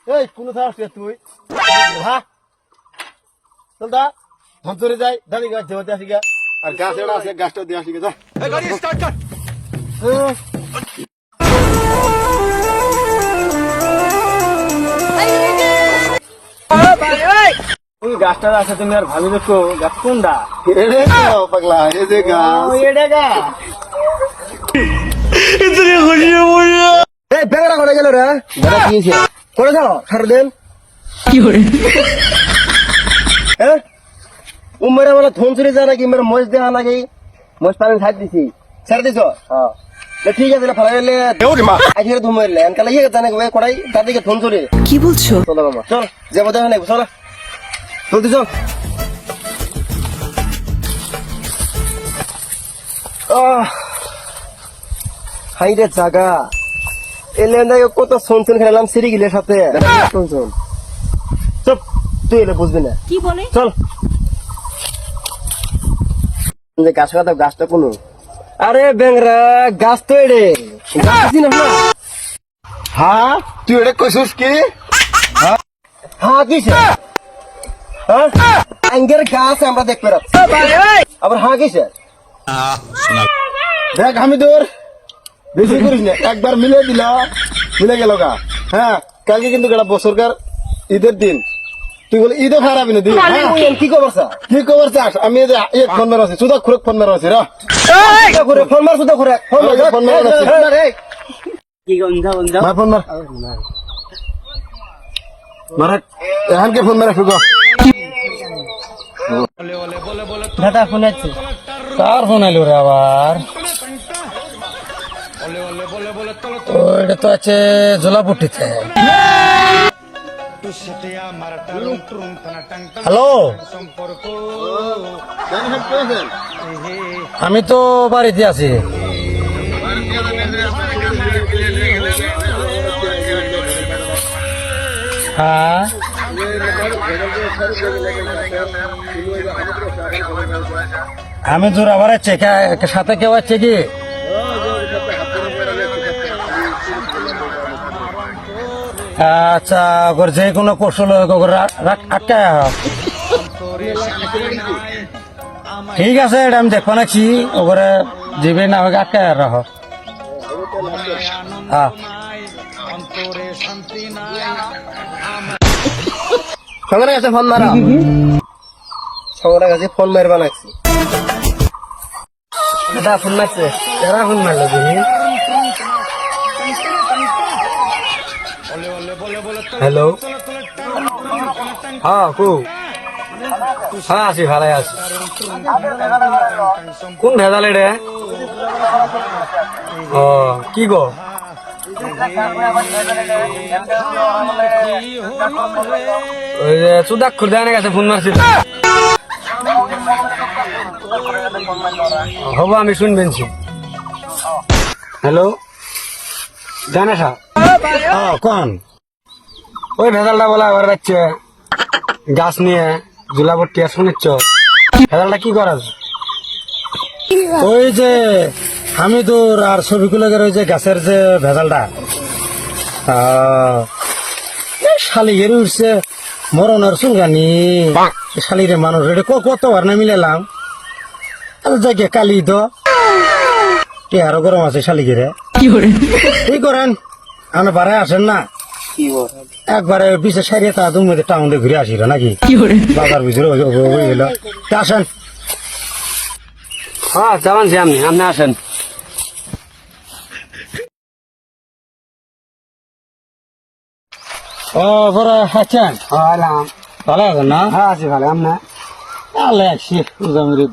এই কোন থাকছিস তুই হ্যাঁ চল দা ধরে যাই দাঁড়ি গাছ দেওয়াতে আসি গা আর গাছ এড়া আছে গাছটা দিয়ে আসি গা যা গাড়ি স্টার্ট কর। ওই গাছটা আছে তুমি আর ভাবি দেখো গাছ কোনটা এড়ে পাগলা এই যে গাছ এড়ে গা ইতনি খুশি হইয়া এই বেগড়া করে গেল রে বেড়া কিছে করে দাও সারাদিন কি করে হ্যাঁ উমরে মানে ধনচুরি যা নাকি মেরে মজ দেওয়া নাকি মজ পানি ছাড় দিছি ছাড় দিছ হ্যাঁ ঠিক আছে ফেলাইলে আজকে ধুমাইলে এনকালে ইয়ে জানে কড়াই তার দিকে ধনচুরি কি বলছো চলো মামা চল যাবো দেখা নাই চল চলতি চল হাইরে জাগা এলে কত শুনছেন খেলাম সিঁড়ি গিলের সাথে শুনছুন চুপ তুই এলে বুঝবি না কি বলে চল যে গাছ কাটা গাছটা কোনো আরে বেংরা গাছ তো এড়ে গাছ চিনিস না হ্যাঁ তুই এড়ে কইছিস কি হ্যাঁ কিসে হ্যাঁ আঙ্গের গাছ আমরা দেখতে পাচ্ছি আবার হ্যাঁ কিসে দেখ আমি তোর বেশি করিস না একবার মিলে গেল গা হ্যাঁ কালকে কিন্তু একটা বছরকার ঈদের দিন তুই বলে ঈদও খারাপ না দিন কি খবর চাস আমি ফোন মারা আছি সুদা খুরক ফোন মারা আছি রা ফোন মার সুদা খুরক ফোন মারা কি গন্ধা গন্ধা মার ফোন মার মারা এখানকে ফোন মারা ফুগো দাদা ফোন আছে কার ফোন আইলো রে আবার ওইটা তো আছে জোলাপুটিতে হ্যালো আমি তো বাড়িতে আছি হ্যাঁ আমি তোর আবার সাথে কেউ আছে কি আচ্ছা ওর যে কোনো কৌশল আটকায় ঠিক আছে এটা আমি দেখবো নাকি ওরে যাবে না হোক আটকায় রাখো হ্যাঁ সঙ্গে কাছে ফোন মারা সঙ্গে কাছে ফোন মারবা লাগছে দাদা ফোন মারছে এরা ফোন মারলো তুমি হ্যালো হ্যাঁ কু হ্যাঁ আছি ভালো আছি কোন ভেজাল রে ও কি গো ওই যে চুদাক্ষর দেয় না গেছে ফোন মারছিল হব আমি শুনবেনছি হ্যালো জানা সা কোন ওই ভেজালটা বলা আবার যাচ্ছে গাছ নিয়ে জুলাপট্টি আর শুনেছ ভেজালটা কি করা ওই যে আমি তোর আর ছবিগুলোকে ওই যে গাছের যে ভেজালটা শালিগের উঠছে মরণের চুলগানি শালিরে মানুষ এটা কতবার না মিলালাম জায়গা কালি তো টেহারও গরম আছে শালিগিরে কি করেন আপনার বাড়ায় আসেন না একবারে বিশেষ সারিয়ে তা তুমি টাউনে ঘুরে আসিল নাকি বাজার ভিতরে গেল আসেন হ্যাঁ জানাচ্ছি আপনি আসেন ও বড় আছেন ভালো আছেন না হ্যাঁ আছি ভালো আপনার আল্লাহ আসছি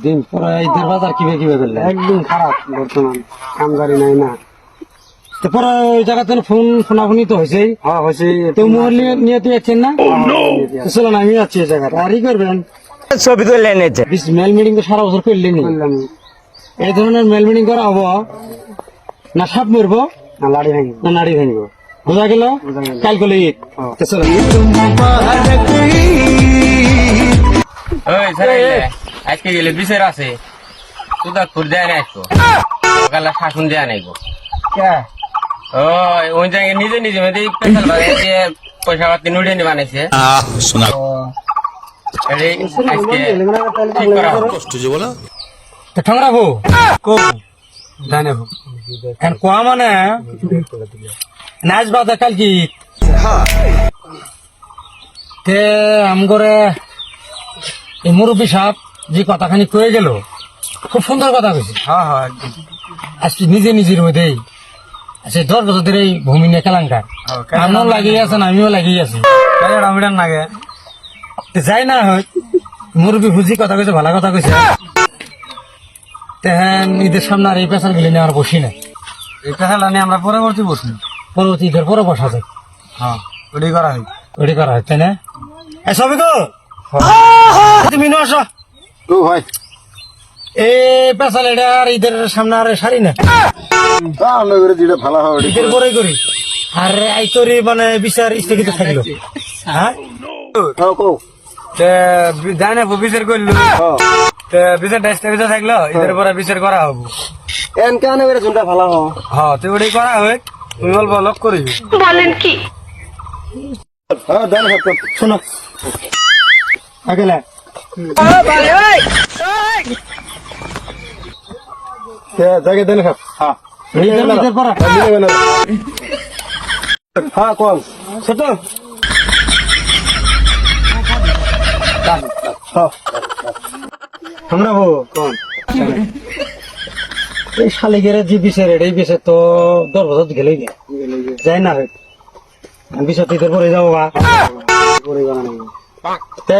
দিন পরে ঈদের বাজার কিভাবে করলে একদম খারাপ বর্তমান কামগারি নাই না পরে ওই জায়গাতে ফোনাফোনি তো হয়েছে তো মোহর নিয়ে তো যাচ্ছেন না চলো না আমি যাচ্ছি এই জায়গাটা আর ই করবেন ছবি তুলে এনেছে মেল মিটিং তো সারা বছর করলেন এই ধরনের মেল মিটিং করা হবো না সাপ মরবো না নাড়ি ভাঙব বোঝা গেল কাল করলে ঈদ চলো আজকে গেলে বিশের আছে তুদা খুর দেয় না আসবো শাসন দেয়া নাই গো ও ওই জায়গায় নিজে নিজে মেয়েদের স্পেশাল বানিয়েছে পয়সা পাতি নুডিনি বানাইছে এটাই আজকে ঠিক করা হবে। তো ঠংরাবো কো জানাবো এখন কোয়া মানে নাচ বাজা কাল কি তে আমগরে এই মুরব্বী সাহেব যে কথাখানি কয়ে গেল খুব সুন্দর কথা কইছে। হ্যাঁ হ্যাঁ আজকে নিজে নিজের মধ্যেই আচ্ছা 10 বছর ধরে এই ভূমি নিয়ে কেলাঙ্কার আমিও লাগিয়ে আছেন আমিও লাগিয়ে আছি আমিটার নাগে যাই না হয় মুরব্বী বুঝি কথা কইছে ভালো কথা কইছে তেহেন ঈদের সামনে আর এই পেশাল গুলি নিয়ে আর বসি না এই পেশাল নিয়ে আমরা পরবর্তী বসি পরবর্তী ঈদের পরে বসা যায়। হ্যাঁ ওটাই করা হয় তাই না এই সবই গো তুমি নো আসো ভাই এই পেশাল এটা আর ঈদের সামনে আর সারি না আমরা করে যেটা ভালো হবে ঈদের পরেই করি আর এই তোরই মানে বিচার স্থগিত থাকলো। হ্যাঁ যাই না বিচার করলো বিচার স্থগিত থাকলো ঈদের পরে বিচার করা হবো এন কেন করে যেটা ভালো হবে হ্যাঁ তো ওটাই করা হয় তুমি বলবো লক করিবি বলেন কি হ্যাঁ দেন শোনো আগেলা জায়গা দেন খাপ হ্যাঁ ঈদের পরে হ্যাঁ কোন ছোট আমরা হো কোন এই শালিগের যে বিচার এই বিচার তো 10 বছর গেলেই যায় না বিচার তো ঈদের পরে যাবো বা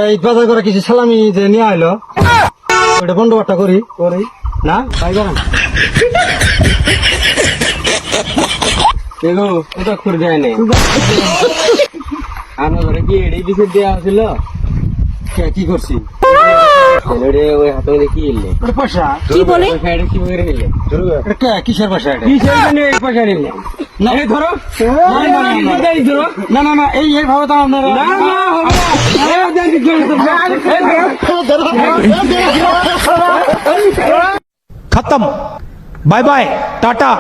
এই বাজার করে কিছু সালামি যে নিয়ে আইলো ওটা বন্ধবারটা করি না তাই করেন দেখো ওটা করে দেয় নাই আমার ঘরে কি এটাই বিচার দেওয়া ছিল কি করছি ওই হাতে মধ্যে কি এলে ওটা পয়সা কি বলে পয়সা এটা কি করে নিলে এটা কিসের পয়সা এটা কিসের জন্য এই পয়সা নিলে না এই ধরো না না না এই ভাবে তো আপনারা खत्म बाय बाय टाटा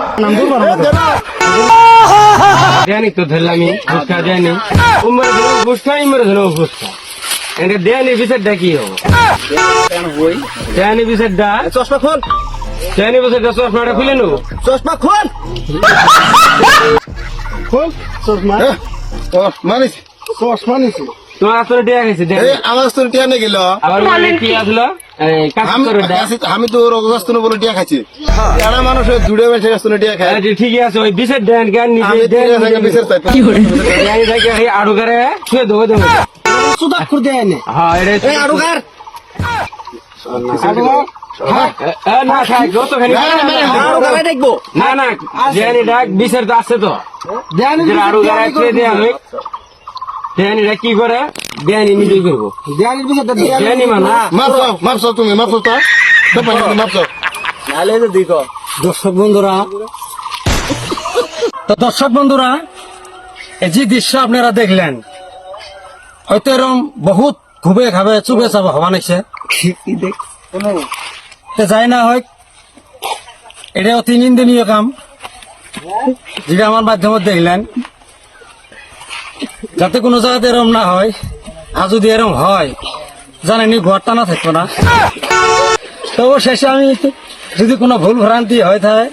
জানি তো ধরলাম ফুচকা জানি উমর ধরো ফুচকা ইমর ধরো ফুচকা এটা দেয়ানি বিচারটা কি হবে দেয়ানি বিচারটা চশমা খোল দেয়ানি বিচারটা চশমাটা খুলে নেবো চশমা খোল চশমা মানিস চশমা নিছি তোমার আসলে দেয়া গেছে এই আমার তোর টিয়া নে গেল আবার কি আসলো আমি তো রোগাস্তন বলে টিয়া খাচ্ছি এরা মানুষ জুড়ে বেসে গাস্তন টিয়া খায় ঠিকই আছে ওই বিচার দেন জ্ঞান আমি নিজে বিচার চাই দেয়ানি থাকে আড়ু করে শুয়ে দেবো দেবো সুদা করে দেয় না হ্যাঁ এটা এই আড়ুগার না খাই কতখানি আড়ুগারে দেখবো না না দেয়ানি ডাক বিচার তো আছে তো আড়ু গাড়া ছুঁয়ে দেয়া হবে দেয়ানিটা কি করে দেয়ানি নিজেই করবো দেয়ানি মানা মাপছ তুমি মাপছ তো মাপছ নালে তো দিকো দর্শক বন্ধুরা এই যে দৃশ্য আপনারা দেখলেন হয়তো এরম বহুত ঘুবে খাবে চুবে চাবে হওয়া নাইছে যাই না হয় এটা অতি নিন্দনীয় কাম যেটা আমার মাধ্যমে দেখলেন যাতে কোনো জায়গাতে এরম না হয় আর যদি এরম হয় জানেনি ঘর টানা থাকতো না তো শেষে আমি যদি কোনো ভুল ভ্রান্তি হয় থাকে